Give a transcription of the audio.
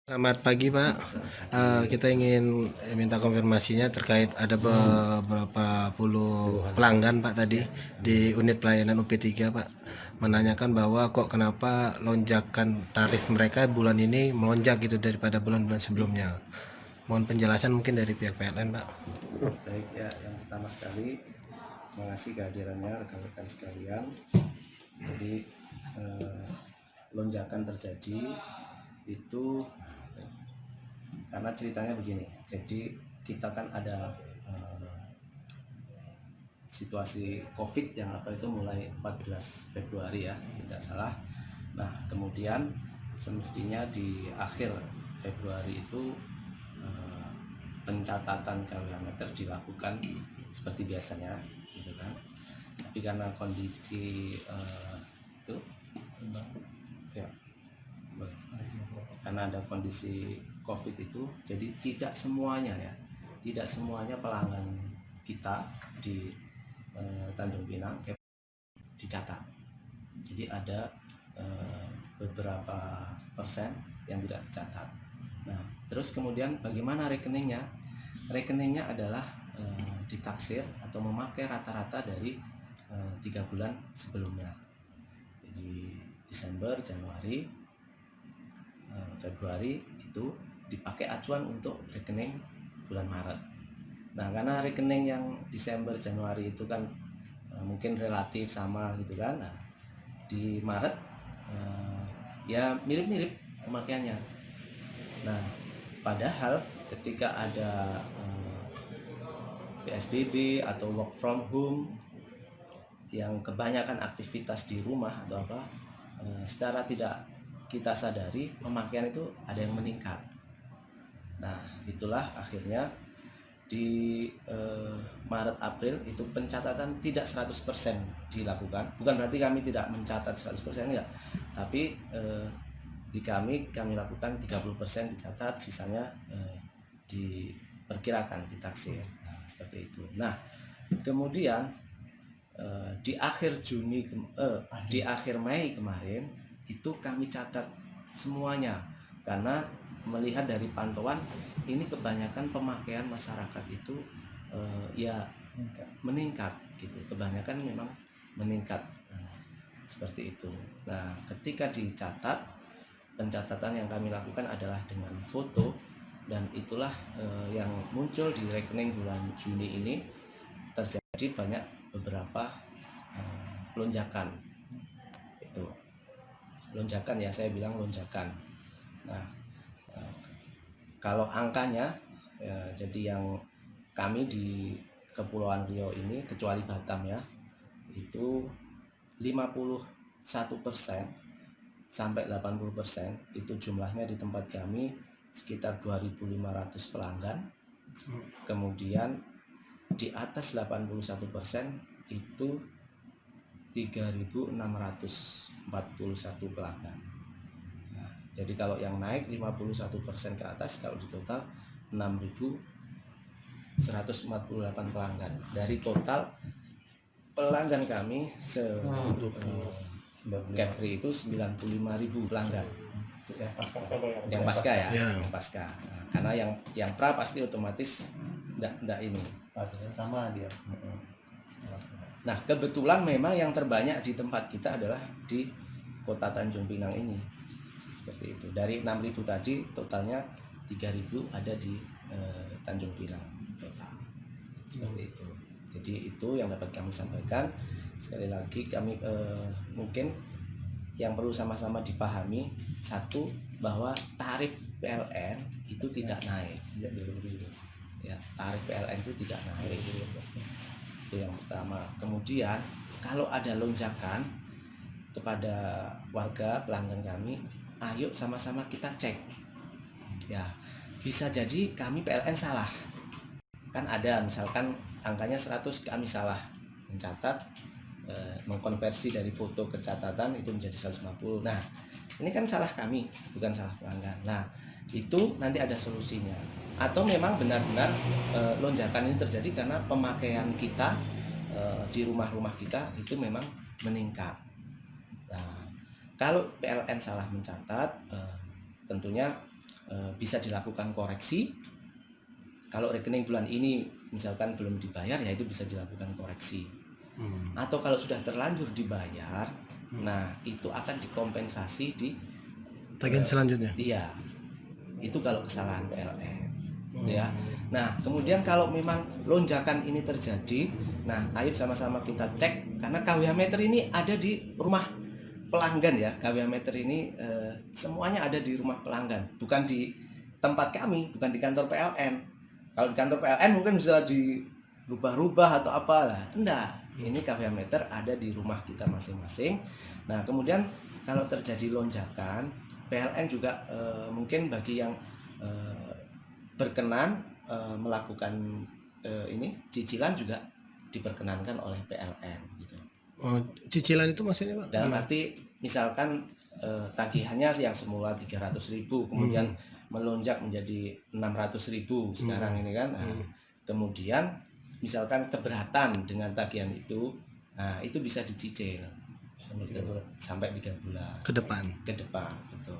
Selamat pagi Pak. Kita ingin minta konfirmasinya terkait ada beberapa puluh pelanggan Pak tadi di unit pelayanan UP3 Pak, menanyakan bahwa kok kenapa lonjakan tarif mereka bulan ini melonjak gitu daripada bulan-bulan sebelumnya. Mohon penjelasan mungkin dari pihak PLN Pak. Baik ya, yang pertama sekali terima kasih kehadirannya rekan-rekan sekalian. Jadi lonjakan terjadi itu karena ceritanya begini. Jadi kita kan ada situasi COVID yang itu mulai 14 Februari ya, tidak salah. Nah, kemudian semestinya di akhir Februari itu pencatatan KWH meter dilakukan seperti biasanya, gitu kan. Tapi karena kondisi itu, ya, boleh. Karena ada kondisi COVID itu, jadi tidak semuanya pelanggan kita di Tanjung Pinang dicatat. Jadi ada beberapa persen yang tidak dicatat. Nah, terus kemudian bagaimana rekeningnya? Rekeningnya adalah ditaksir atau memakai rata-rata dari 3 bulan sebelumnya. Jadi Desember, Januari, Februari itu dipakai acuan untuk rekening bulan Maret. Nah, karena rekening yang Desember, Januari itu kan mungkin relatif sama gitu kan. Nah, di Maret ya mirip-mirip pemakaiannya. Nah, padahal ketika ada PSBB atau work from home yang kebanyakan aktivitas di rumah atau apa, secara tidak kita sadari pemakaian itu ada yang meningkat. Nah, itulah akhirnya di Maret April itu pencatatan tidak 100% dilakukan. Bukan berarti kami tidak mencatat 100% ya, tapi di kami lakukan 30% dicatat, sisanya diperkirakan, ditaksir. Nah, seperti itu. Nah, kemudian di akhir Mei kemarin itu kami catat semuanya, karena melihat dari pantauan ini kebanyakan pemakaian masyarakat itu ya meningkat gitu, kebanyakan memang meningkat. Seperti itu. Nah, ketika dicatat, pencatatan yang kami lakukan adalah dengan foto, dan itulah yang muncul di rekening bulan Juni ini. Terjadi banyak beberapa lonjakan. Itu lonjakan ya, saya bilang lonjakan. Nah, kalau angkanya ya, jadi yang kami di Kepulauan Riau ini kecuali Batam ya, itu 51% sampai 80% itu jumlahnya di tempat kami sekitar 2.500 pelanggan. Kemudian di atas 81% itu 3.641 pelanggan. Nah, jadi kalau yang naik 51% ke atas, kalau di total 6.148 pelanggan. Dari total pelanggan kami Kepri itu 95.000 pelanggan. Yang pasca ya, yang pasca. Nah, karena yang pra pasti otomatis enggak ini. Sama dia. Nah, kebetulan memang yang terbanyak di tempat kita adalah di Kota Tanjung Pinang ini. Seperti itu. Dari 6.000 tadi totalnya 3.000 ada di Tanjung Pinang total. Seperti itu. Jadi itu yang dapat kami sampaikan. Sekali lagi kami mungkin yang perlu sama-sama dipahami, satu, bahwa tarif PLN itu tidak naik sejak 2017. Ya, tarif PLN itu tidak naik. Itu yang pertama. Kemudian kalau ada lonjakan kepada warga pelanggan kami, ayo sama-sama kita cek. Ya, bisa jadi kami PLN salah. Kan ada misalkan angkanya 100, kami salah mencatat, mengkonversi dari foto ke catatan itu menjadi 150. Nah, ini kan salah kami, bukan salah pelanggan. Nah, itu nanti ada solusinya. Atau memang benar-benar lonjakan ini terjadi karena pemakaian kita di rumah-rumah kita itu memang meningkat. Nah, kalau PLN salah mencatat, tentunya bisa dilakukan koreksi. Kalau rekening bulan ini misalkan belum dibayar, ya itu bisa dilakukan koreksi. Atau kalau sudah terlanjur dibayar, nah itu akan dikompensasi di tagihan selanjutnya. iya, itu kalau kesalahan PLN, ya. Nah kemudian kalau memang lonjakan ini terjadi, nah ayo sama-sama kita cek, karena KWH meter ini ada di rumah pelanggan ya. KWH meter ini semuanya ada di rumah pelanggan, bukan di tempat kami, bukan di kantor PLN. Kalau di kantor PLN mungkin bisa dirubah-rubah atau apalah, enggak. Ini KWH meter ada di rumah kita masing-masing. Nah kemudian kalau terjadi lonjakan, PLN juga mungkin bagi yang berkenan melakukan ini cicilan juga diperkenankan oleh PLN gitu. Oh, cicilan itu maksudnya Pak? Dalam arti misalkan tagihannya yang semula 300.000 kemudian melonjak menjadi 600.000 sekarang ini kan. Nah, kemudian misalkan keberatan dengan tagihan itu, nah itu bisa dicicil itu sampai 3 bulan Ke depan. ke depan gitu.